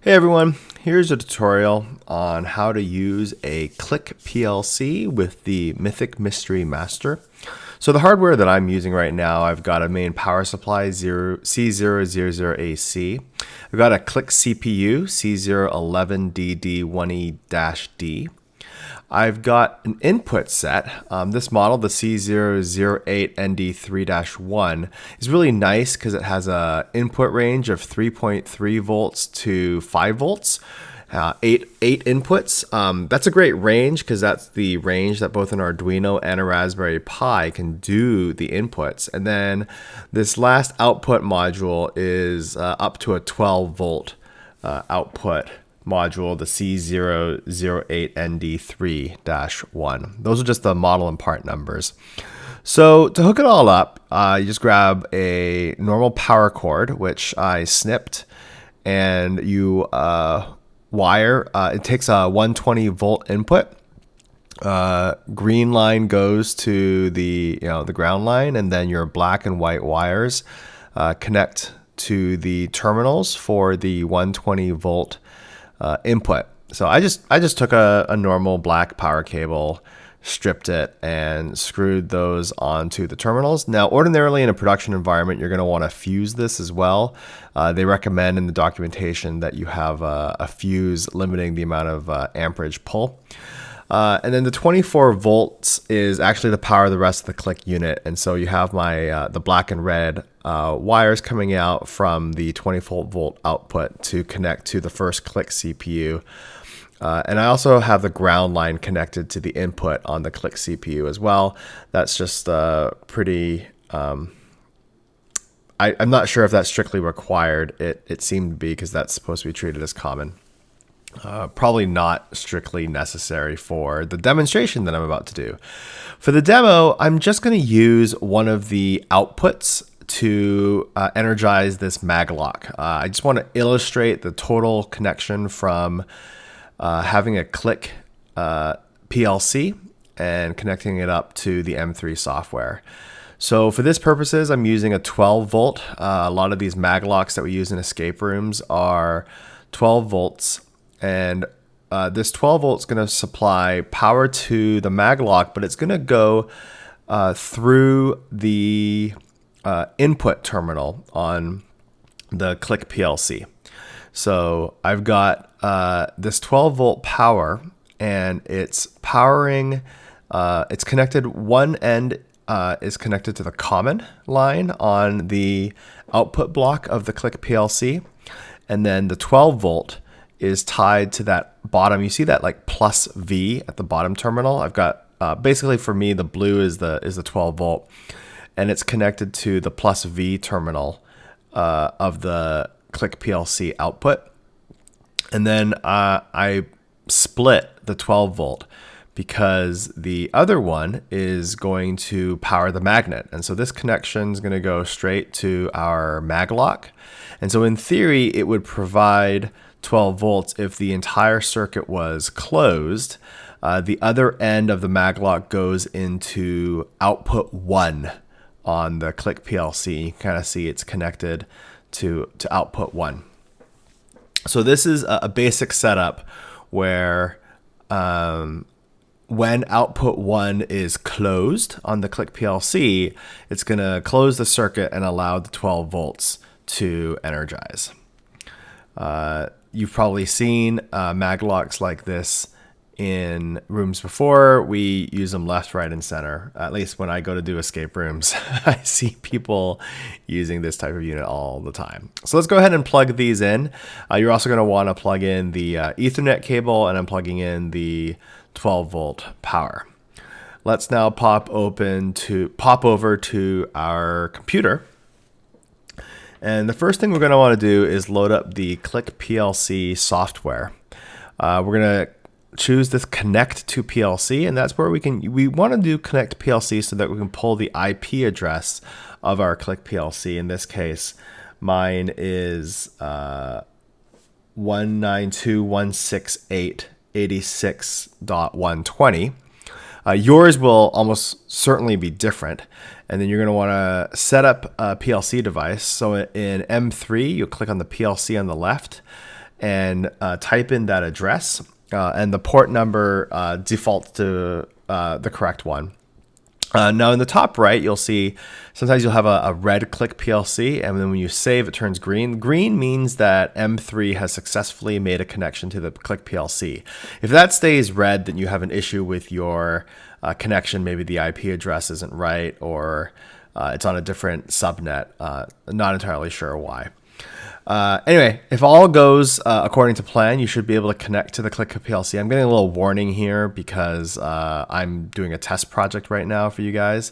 Hey everyone, here's a tutorial on how to use a Click PLC with the Mythric Mystery Master. So the hardware that I'm using right now, I've got a main power supply C000AC. I've got a Click CPU C011DD1E-D. I've got an input set. This model, the C008ND3-1, is really nice because it has an input range of 3.3 volts to 5 volts, eight inputs. That's a great range because that's the range that both an Arduino and a Raspberry Pi can do the inputs. And then this last output module is up to a 12 volt output module, the C008ND3-1. Those are just the model and part numbers. So to hook it all up, you just grab a normal power cord, which I snipped, and you wire. It takes a 120 volt input. Green line goes to the ground line, and then your black and white wires connect to the terminals for the 120 volt input. So I just took a normal black power cable, stripped it, and screwed those onto the terminals. Now, ordinarily in a production environment, you're going to want to fuse this as well. They recommend in the documentation that you have a fuse limiting the amount of amperage pull. And then the 24 volts is actually the power of the rest of the Click unit. And so you have my the black and red wires coming out from the 24 volt output to connect to the first Click CPU. And I also have the ground line connected to the input on the Click CPU as well. That's just pretty... I'm not sure if that's strictly required. It seemed to be, because that's supposed to be treated as common. Probably not strictly necessary for the demonstration that I'm about to do. For the demo, I'm just going to use one of the outputs to energize this maglock. I just want to illustrate the total connection from having a Click PLC and connecting it up to the M3 software. So for this purposes, I'm using a 12 volt. A lot of these maglocks that we use in escape rooms are 12 volts. And this 12 volts is going to supply power to the maglock, but it's going to go through the input terminal on the Click PLC. So I've got this 12 volt power, and it's powering, it's connected, one end is connected to the common line on the output block of the Click PLC, and then the 12 volt is tied to that bottom. You see that like plus V at the bottom terminal? I've got basically, for me, the blue is the 12 volt, and it's connected to the plus V terminal of the Click PLC output. And then I split the 12 volt because the other one is going to power the magnet. And so this connection is going to go straight to our maglock. And so in theory, it would provide 12 volts if the entire circuit was closed. The other end of the maglock goes into output 1 on the Click PLC. You can kind of see it's connected to output 1. So this is a basic setup where when output 1 is closed on the Click PLC, it's going to close the circuit and allow the 12 volts to energize. You've probably seen maglocks like this in rooms before. We use them left, right, and center. At least when I go to do escape rooms, I see people using this type of unit all the time. So let's go ahead and plug these in. You're also going to want to plug in the Ethernet cable, and I'm plugging in the 12 volt power. Let's now pop over to our computer. And the first thing we're going to want to do is load up the Click PLC software. We're going to choose this Connect to PLC, and that's where we want to do Connect PLC so that we can pull the IP address of our Click PLC. In this case, mine is 192.168.86.120. Yours will almost certainly be different. And then you're going to want to set up a PLC device. So in M3, you'll click on the PLC on the left, and type in that address, and the port number defaults to the correct one. Now in the top right, you'll see sometimes you'll have a red Click PLC, and then when you save, it turns green. Green means that M3 has successfully made a connection to the Click PLC. If that stays red, then you have an issue with your connection. Maybe the IP address isn't right, or it's on a different subnet. Not entirely sure why. Anyway, if all goes according to plan, you should be able to connect to the Click PLC. I'm getting a little warning here because I'm doing a test project right now for you guys.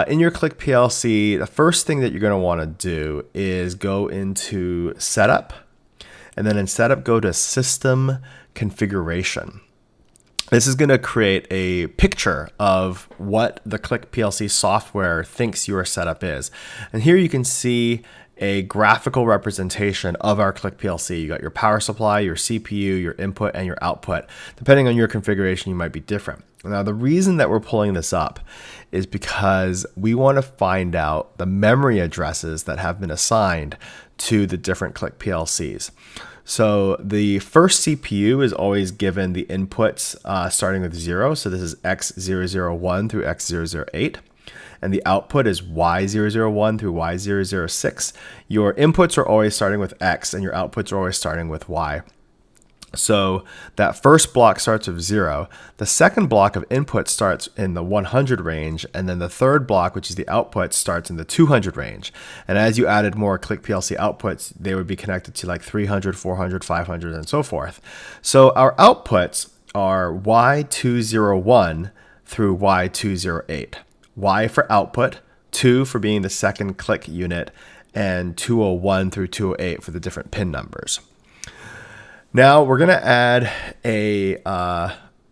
In your Click PLC, the first thing that you're going to want to do is go into Setup, and then in Setup, go to System Configuration. This is going to create a picture of what the Click PLC software thinks your setup is. And here you can see a graphical representation of our Click PLC. You got your power supply, your CPU, your input, and your output. Depending on your configuration, you might be different. Now, the reason that we're pulling this up is because we want to find out the memory addresses that have been assigned to the different Click PLCs. So the first CPU is always given the inputs starting with 0. So this is X001 through X008. And the output is Y001 through Y006. Your inputs are always starting with X, and your outputs are always starting with Y. So that first block starts with 0. The second block of input starts in the 100 range, and then the third block, which is the output, starts in the 200 range. And as you added more Click PLC outputs, they would be connected to like 300, 400, 500, and so forth. So our outputs are Y201 through Y208. Y for output, 2 for being the second click unit, and 201 through 208 for the different pin numbers. Now we're going to add a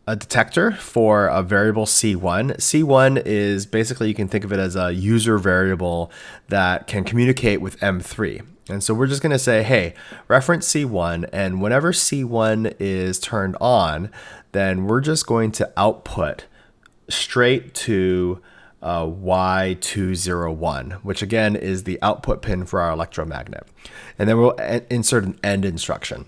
detector for a variable C1. C1 is basically, you can think of it as a user variable that can communicate with M3. And so we're just going to say, hey, reference C1, and whenever C1 is turned on, then we're just going to output straight to Y201, which again is the output pin for our electromagnet. And then we'll insert an end instruction.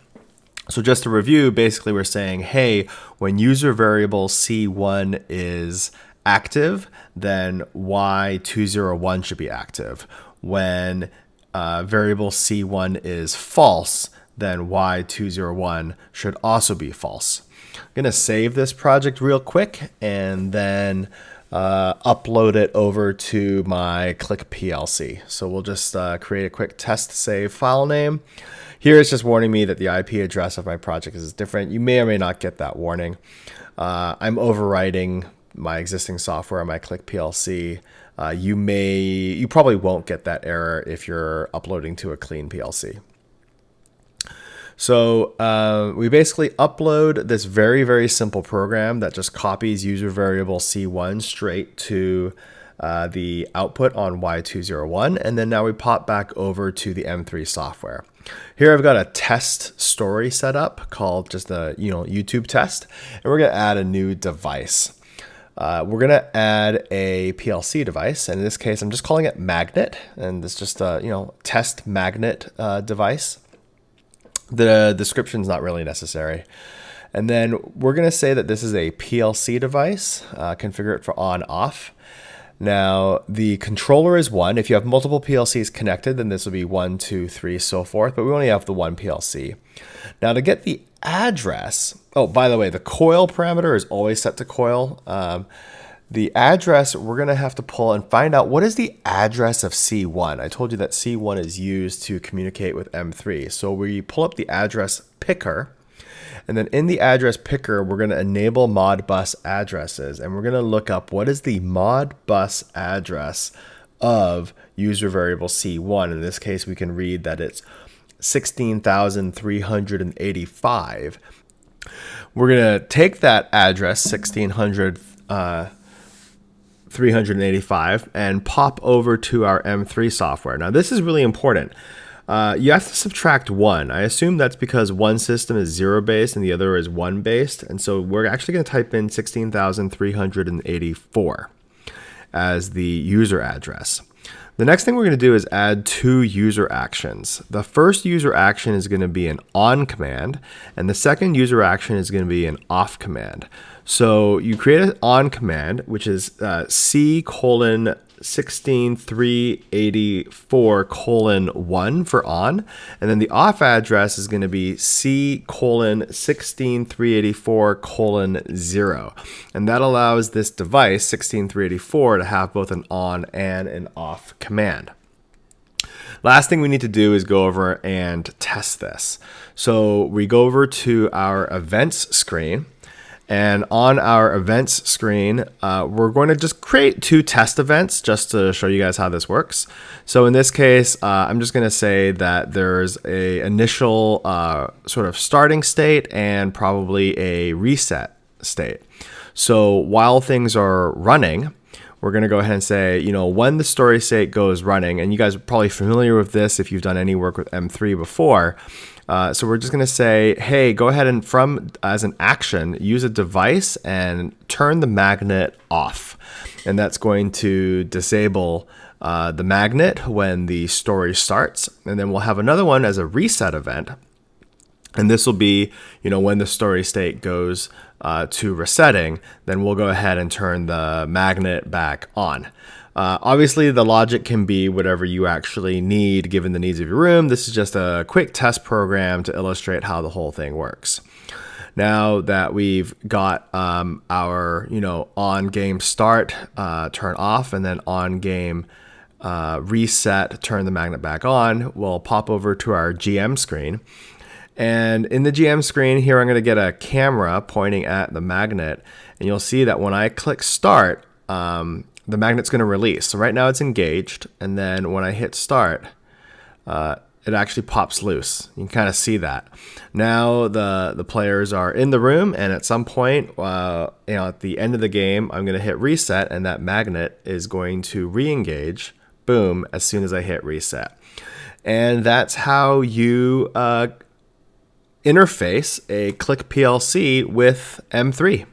So just to review, basically we're saying, hey, when user variable C1 is active, then Y201 should be active. When variable C1 is false, then Y201 should also be false. I'm going to save this project real quick and then upload it over to my Click PLC. So we'll just create a quick test save file name. Here it's just warning me that the IP address of my project is different. You may or may not get that warning. I'm overwriting my existing software on my Click PLC. You probably won't get that error if you're uploading to a clean PLC. So we basically upload this very, very simple program that just copies user variable C1 straight to the output on Y201. And then now we pop back over to the M3 software. Here I've got a test story set up called just a YouTube test. And we're going to add a new device. We're going to add a PLC device. And in this case, I'm just calling it magnet. And it's just a test magnet device. The description is not really necessary. And then we're going to say that this is a PLC device, configure it for on off. Now the controller is 1. If you have multiple PLCs connected, then this will be 1, 2, 3, so forth, but we only have the one PLC. Now to get the address, oh, by the way, the coil parameter is always set to coil. The address, we're going to have to pull and find out what is the address of C1. I told you that C1 is used to communicate with M3. So we pull up the address picker, and then in the address picker, we're going to enable Modbus addresses, and we're going to look up what is the Modbus address of user variable C1. In this case, we can read that it's 16,385. We're going to take that address, 16,385, and pop over to our M3 software. Now, this is really important. You have to subtract 1. I assume that's because one system is 0-based and the other is 1-based. And so we're actually going to type in 16,384 as the user address. The next thing we're going to do is add 2 user actions. The first user action is going to be an on command, and the second user action is going to be an off command. So you create an on command, which is C:16384:1 for on, and then the off address is going to be C:16384:0, and that allows this device 16384 to have both an on and an off command. Last thing we need to do is go over and test this. So we go over to our events screen. And on our events screen, we're going to just create 2 test events just to show you guys how this works. So in this case, I'm just going to say that there's a initial sort of starting state and probably a reset state. So while things are running, we're going to go ahead and say, when the story state goes running, and you guys are probably familiar with this if you've done any work with M3 before. So we're just going to say, hey, go ahead and as an action, use a device and turn the magnet off. And that's going to disable the magnet when the story starts. And then we'll have another one as a reset event. And this will be, when the story state goes to resetting, then we'll go ahead and turn the magnet back on. Obviously, the logic can be whatever you actually need given the needs of your room. This is just a quick test program to illustrate how the whole thing works. Now that we've got our on game start, turn off, and then on game reset, turn the magnet back on, we'll pop over to our GM screen. And in the GM screen here, I'm going to get a camera pointing at the magnet, and you'll see that when I click start, the magnet's going to release. So right now it's engaged, and then when I hit start, it actually pops loose. You can kind of see that. Now the players are in the room, and at some point, at the end of the game, I'm going to hit reset, and that magnet is going to re-engage, boom, as soon as I hit reset. And that's how you interface a Click PLC with M3.